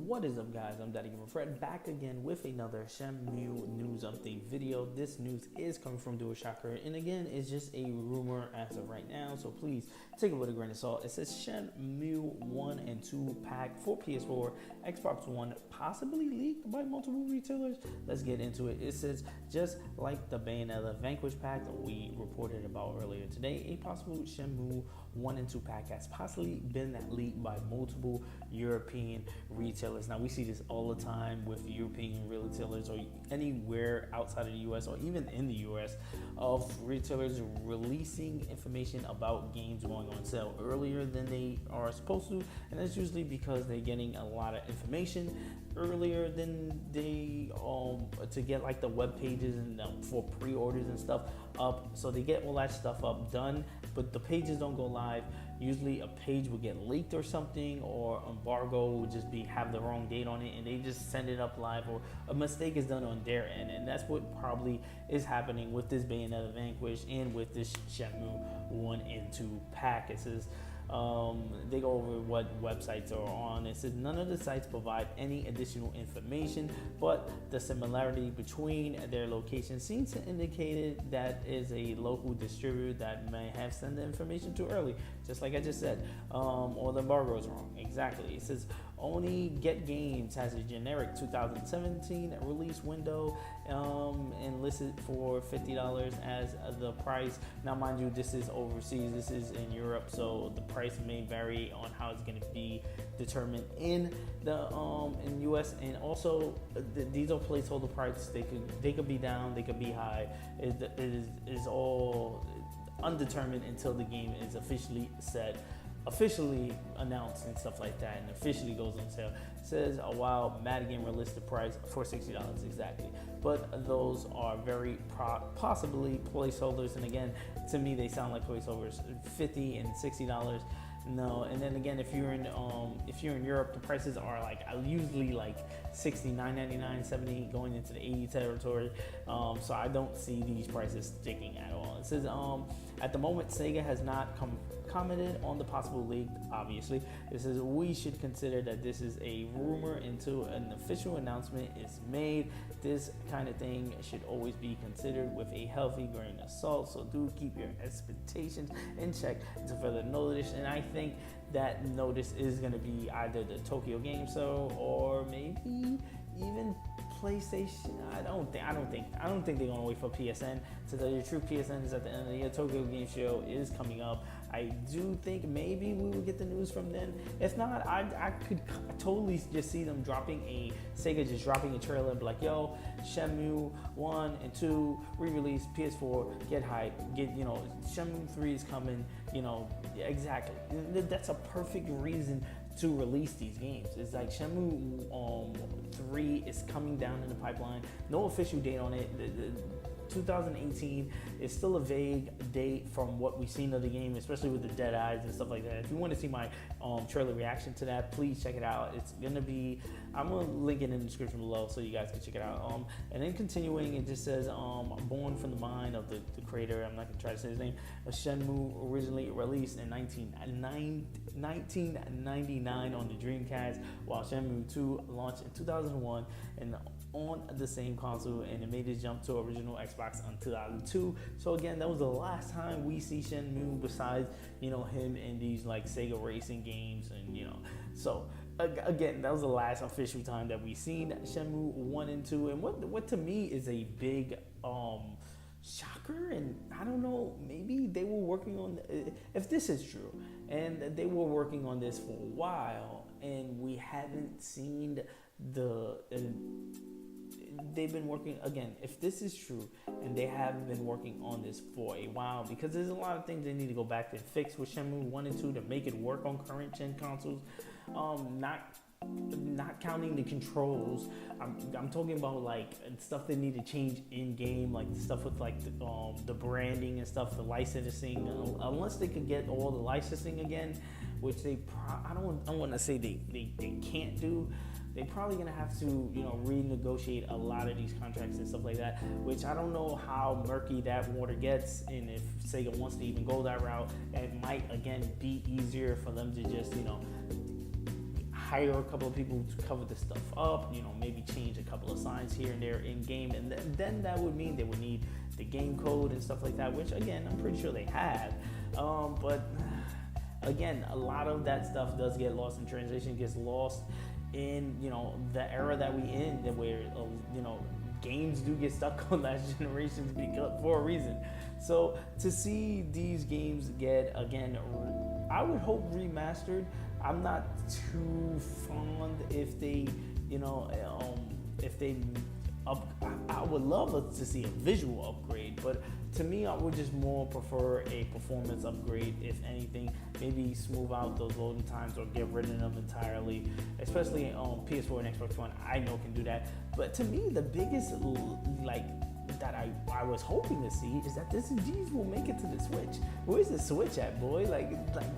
What is up, guys? I'm Daddy Gamer Fred, back again with another Shenmue news update video. This news is coming from DualShocker, and again, it's just a rumor as of right now, so please take it with a grain of salt. It says Shenmue 1 and 2 pack for PS4, Xbox One, possibly leaked by multiple retailers. Let's get into it. It says, just like the Bayonetta Vanquish pack that we reported about earlier today, a possible Shenmue 1 and 2 pack has possibly been leaked by multiple European retailers. Now, we see this all the time with European retailers or anywhere outside of the US or even in the US, of retailers releasing information about games going on sale earlier than they are supposed to, and that's usually because they're getting a lot of information earlier than they to get like the web pages and for pre-orders and stuff up, so they get all that stuff up done, but the pages don't go live. Usually a page will get leaked or something, or embargo will just have the wrong date on it, and they just send it up live, or a mistake is done on their end, and that's what probably is happening with this Bayonetta Vanquish and with this Shenmue 1 and 2 pack. It says they go over what websites are on. It says none of the sites provide any additional information, but the similarity between their locations seems to indicate that is a local distributor that may have sent the information too early, just like I just said, or the embargo is wrong. Exactly. It says only Get Games has a generic 2017 release window and listed for $50 as the price. Now, mind you, this is overseas. This is in Europe, so the price may vary on how it's going to be determined in the in US. And also, these are placeholder prices. They could be down, they could be high. It is all undetermined until the game is officially set, officially announced and stuff like that, and officially goes on sale. It says while Madigan released the price for $60 exactly, but those are very possibly placeholders, and again, to me they sound like placeholders. $50 and $60, no. And then again, if you're in Europe, the prices are like usually like $69, $99, $70, going into the $80 territory. So I don't see these prices sticking at all. It says at the moment, Sega has not commented on the possible leak. Obviously, it says we should consider that this is a rumor until an official announcement is made. This kind of thing should always be considered with a healthy grain of salt, so do keep your expectations in check to further notice. And I think that notice is going to be either the Tokyo Game Show or maybe even PlayStation. I don't think they're gonna wait for PSN. To tell you the truth, PSN is at the end of the year. Tokyo Game Show is coming up. I do think maybe we will get the news from them. If not, I could totally just see them Sega just dropping a trailer and be like, yo, Shenmue 1 and 2 re-release, PS4, get hype, Shenmue 3 is coming, exactly. That's a perfect reason to release these games. It's like Shenmue 3 is coming down in the pipeline. No official date on it. 2018 is still a vague date from what we've seen of the game, especially with the dead eyes and stuff like that. If you want to see my trailer reaction to that, please check it out. It's gonna be, I'm gonna link it in the description below so you guys can check it out. And then continuing, it just says born from the mind of the creator, I'm not gonna try to say his name, Shenmue originally released in 1999 on the Dreamcast, while Shenmue 2 launched in 2001 and on the same console, and it made its jump to original Xbox in 2002. So again, that was the last time we see Shenmue besides him in these like Sega racing games, and so again, that was the last official time that we seen Shenmue 1 and 2. And what to me is a big shocker, and I don't know, maybe they were working on, if this is true, and they were working on this for a while, and we haven't seen they've been working, again, if this is true and they have been working on this for a while, because there's a lot of things they need to go back and fix with Shenmue 1 and 2 to make it work on current gen consoles, not counting the controls. I'm talking about like stuff they need to change in game, like stuff with like the branding and stuff, the licensing. Unless they could get all the licensing again, which I don't want to say they can't do. They're probably gonna have to renegotiate a lot of these contracts and stuff like that, which I don't know how murky that water gets, and if Sega wants to even go that route. It might again be easier for them to just hire a couple of people to cover this stuff up, maybe change a couple of signs here and there in game, and then that would mean they would need the game code and stuff like that, which again, I'm pretty sure they have. But again, a lot of that stuff does get lost in translation, gets lost in, the era that we in, where, games do get stuck on last generations because for a reason. So to see these games get, again, I would hope remastered. I'm not too fond if they, if they I would love to see a visual upgrade, but to me, I would just more prefer a performance upgrade, if anything. Maybe smooth out those loading times or get rid of them entirely, especially on PS4 and Xbox One. I know can do that, but to me, the biggest that I was hoping to see is that these will make it to the Switch. Where's the Switch at, boy? Like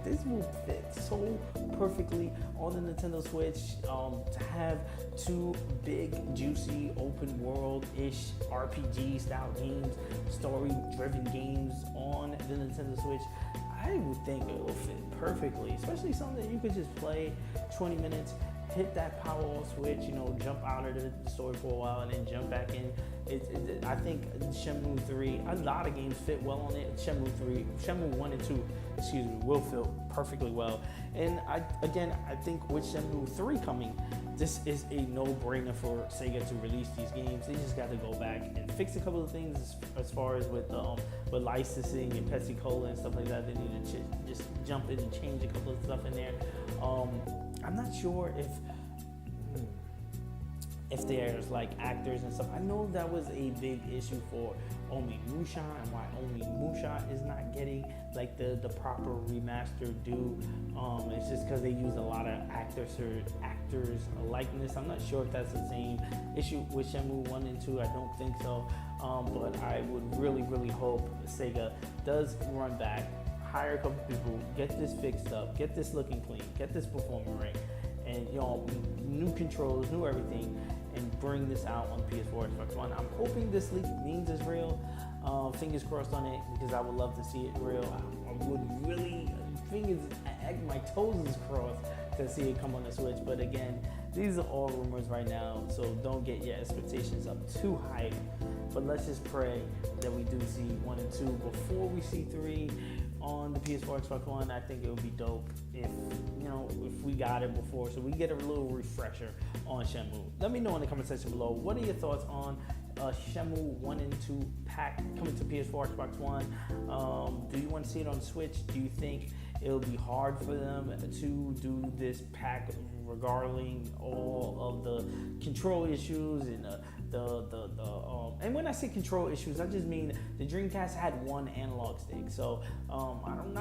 this will fit so perfectly on the Nintendo Switch. To have two big, juicy, open world-ish RPG style games, story-driven games on the Nintendo Switch, I would think it will fit perfectly. Especially something that you could just play 20 minutes, hit that power off switch, jump out of the story for a while and then jump back in. I think Shenmue 3, a lot of games fit well on it. Shenmue 1 and 2, will fit perfectly well. And I think with Shenmue 3 coming, this is a no-brainer for Sega to release these games. They just got to go back and fix a couple of things as far as with licensing and Pepsi Cola and stuff like that. They need to just jump in and change a couple of stuff in there. I'm not sure if there's like actors and stuff. I know that was a big issue for Onimusha, and why Onimusha is not getting like the proper remaster due. It's just because they use a lot of actors likeness. I'm not sure if that's the same issue with Shenmue 1 and 2. I don't think so. But I would really, really hope Sega does run back, hire a couple people, get this fixed up, get this looking clean, get this performing right, and new controls, new everything, and bring this out on PS4, Xbox One. I'm hoping this leak means it's real. Fingers crossed on it, because I would love to see it real. I would really, my toes is crossed to see it come on the Switch. But again, these are all rumors right now, so don't get your expectations up too high. But let's just pray that we do see 1 and 2 before we see 3 on the PS4, Xbox One. I think it would be dope if we got it before, so we get a little refresher on Shenmue. Let me know in the comment section below, what are your thoughts on Shenmue 1 and 2 pack coming to PS4, Xbox One? Do you want to see it on Switch? Do you think it'll be hard for them to do this pack regarding all of the control issues and and when I say control issues, I just mean the Dreamcast had one analog stick. So I don't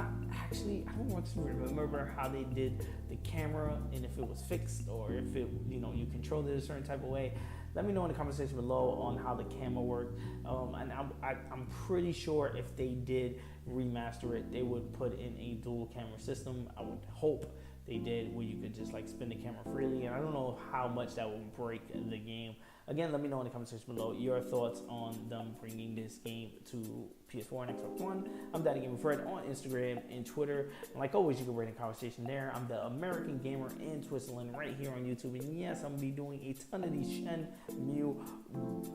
remember how they did the camera and if it was fixed or if it you controlled it a certain type of way. Let me know in the comment section below on how the camera worked. And I'm pretty sure if they did remaster it, they would put in a dual camera system. I would hope they did, where you could just like spin the camera freely. And I don't know how much that would break the game. Again, let me know in the comment section below your thoughts on them bringing this game to PS4 and Xbox One. I'm Daddy Gamer Fred on Instagram and Twitter. And like always, you can rate a conversation there. I'm the American Gamer in Switzerland right here on YouTube. And yes, I'm going to be doing a ton of these Shenmue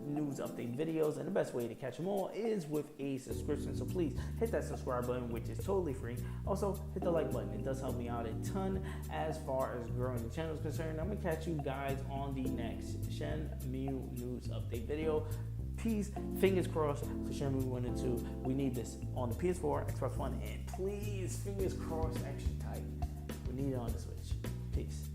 news update videos. And the best way to catch them all is with a subscription. So please hit that subscribe button, which is totally free. Also, hit the like button. It does help me out a ton as far as growing the channel is concerned. I'm going to catch you guys on the next Shenmue news update video. Peace, fingers crossed for Shenmue 1 and 2. We need this on the PS4, Xbox One, and please, fingers crossed, extra tight. We need it on the Switch. Peace.